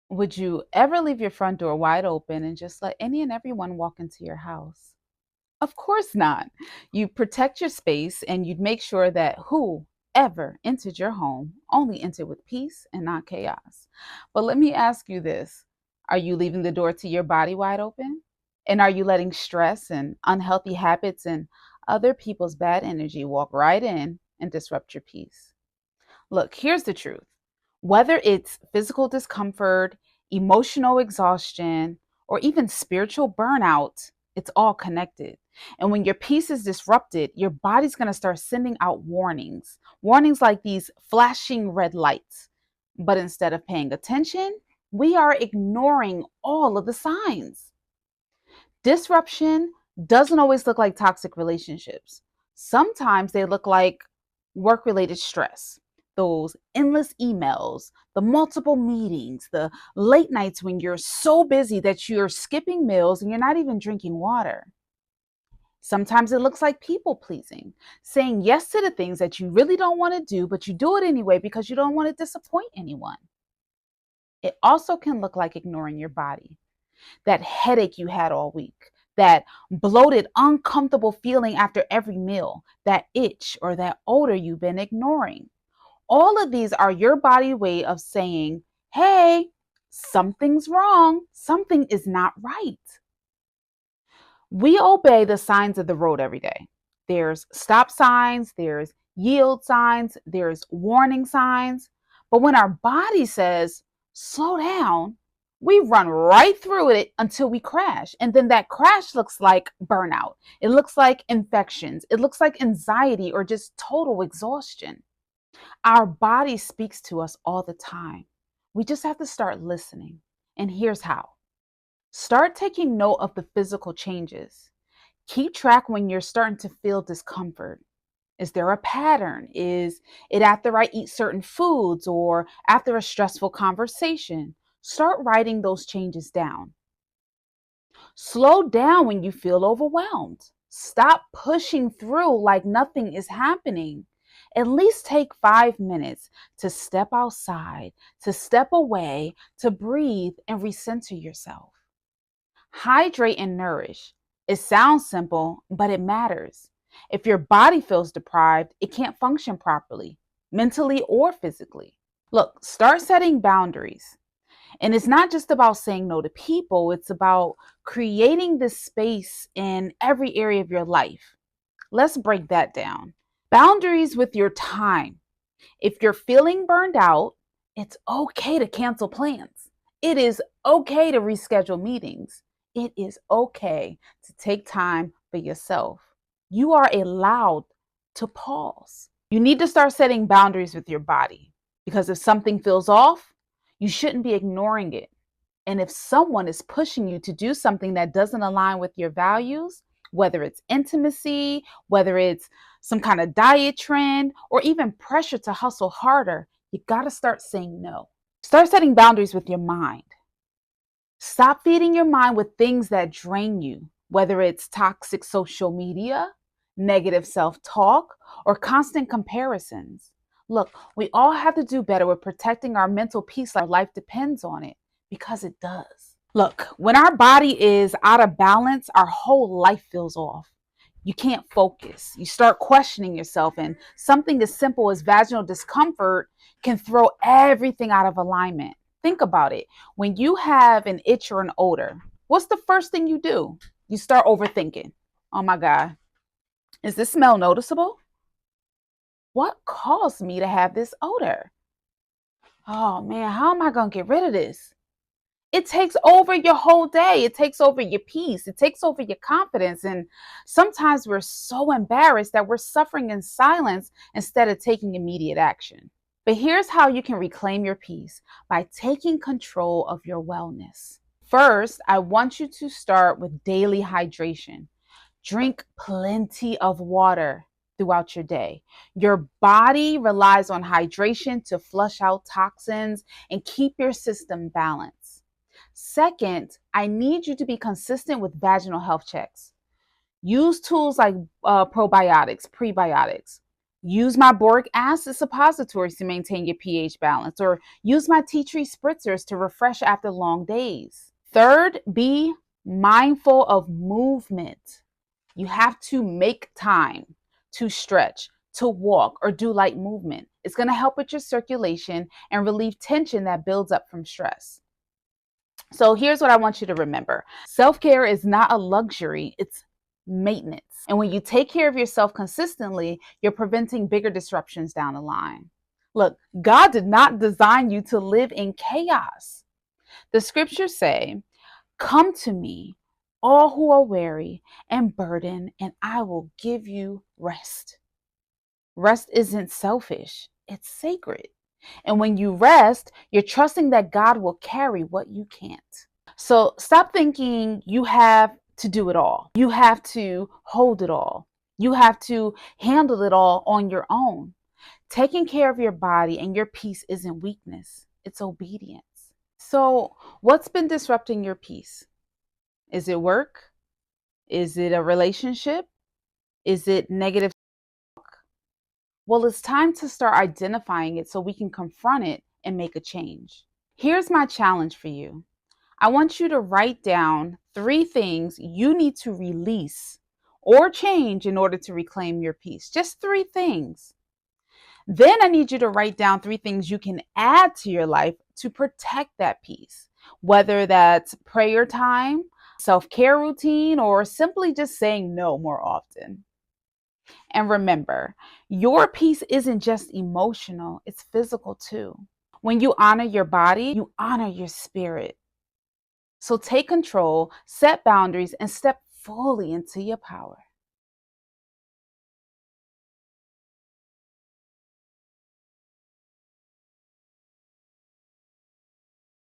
Would you ever leave your front door wide open and just let any and everyone walk into your house? Of course not. You protect your space and you'd make sure that whoever entered your home only entered with peace and not chaos. But let me ask you this. Are you leaving the door to your body wide open? And are you letting stress and unhealthy habits and other people's bad energy walk right in and disrupt your peace? Look, here's the truth. Whether it's physical discomfort, emotional exhaustion, or even spiritual burnout, it's all connected. And when your peace is disrupted, your body's going to start sending out warnings. Warnings like these flashing red lights. But instead of paying attention, we are ignoring all of the signs. Disruption doesn't always look like toxic relationships. Sometimes they look like work related stress, those endless emails, the multiple meetings, the late nights when you're so busy that you're skipping meals and you're not even drinking water. Sometimes it looks like people pleasing, saying yes to the things that you really don't want to do, but you do it anyway because you don't want to disappoint anyone. It also can look like ignoring your body, that headache you had all week, that bloated, uncomfortable feeling after every meal, that itch or that odor you've been ignoring. All of these are your body way of saying, hey, something's wrong, something is not right. We obey the signs of the road every day. There's stop signs, there's yield signs, there's warning signs. But when our body says, slow down, we run right through it until we crash. And then that crash looks like burnout. It looks like infections. It looks like anxiety or just total exhaustion. Our body speaks to us all the time. We just have to start listening. And here's how. Start taking note of the physical changes. Keep track when you're starting to feel discomfort. Is there a pattern? Is it after I eat certain foods or after a stressful conversation? Start writing those changes down. Slow down when you feel overwhelmed. Stop pushing through like nothing is happening. At least take 5 minutes to step outside, to step away, to breathe and recenter yourself. Hydrate and nourish. It sounds simple, but it matters. If your body feels deprived, it can't function properly, mentally or physically. Look, start setting boundaries. And it's not just about saying no to people, it's about creating this space in every area of your life. Let's break that down. Boundaries with your time. If you're feeling burned out, it's okay to cancel plans. It is okay to reschedule meetings. It is okay to take time for yourself. You are allowed to pause. You need to start setting boundaries with your body because if something feels off, you shouldn't be ignoring it. And if someone is pushing you to do something that doesn't align with your values, whether it's intimacy, whether it's some kind of diet trend, or even pressure to hustle harder, you got to start saying no. Start setting boundaries with your mind. Stop feeding your mind with things that drain you, whether it's toxic social media, negative self talk, or constant comparisons. Look, we all have to do better with protecting our mental peace. Our life depends on it because it does. Look, when our body is out of balance, our whole life feels off. You can't focus. You start questioning yourself, and something as simple as vaginal discomfort can throw everything out of alignment. Think about it. When you have an itch or an odor, what's the first thing you do? You start overthinking. Oh my God, is this smell noticeable? What caused me to have this odor? Oh man, how am I going to get rid of this? It takes over your whole day. It takes over your peace. It takes over your confidence. And sometimes we're so embarrassed that we're suffering in silence instead of taking immediate action. But here's how you can reclaim your peace by taking control of your wellness. First, I want you to start with daily hydration. Drink plenty of water throughout your day. Your body relies on hydration to flush out toxins and keep your system balanced. Second, I need you to be consistent with vaginal health checks. Use tools like probiotics, prebiotics. Use my boric acid suppositories to maintain your pH balance, or use my tea tree spritzers to refresh after long days. Third, be mindful of movement. You have to make time to stretch, to walk, or do light movement. It's going to help with your circulation and relieve tension that builds up from stress. So here's what I want you to remember. Self-care is not a luxury, it's maintenance. And when you take care of yourself consistently, you're preventing bigger disruptions down the line. Look, God did not design you to live in chaos. The scriptures say, "Come to me, all who are weary and burdened, and I will give you rest." Rest isn't selfish, it's sacred. And when you rest, you're trusting that God will carry what you can't. So stop thinking you have to do it all. You have to hold it all. You have to handle it all on your own. Taking care of your body and your peace isn't weakness, it's obedience. So, what's been disrupting your peace? Is it work? Is it a relationship? Is it negative? Well, it's time to start identifying it so we can confront it and make a change. Here's my challenge for you. I want you to write down 3 things you need to release or change in order to reclaim your peace. Just 3 things. Then I need you to write down 3 things you can add to your life to protect that peace, whether that's prayer time, self-care routine, or simply just saying no more often. And remember, your peace isn't just emotional, it's physical too. When you honor your body, you honor your spirit. So take control, set boundaries, and step fully into your power.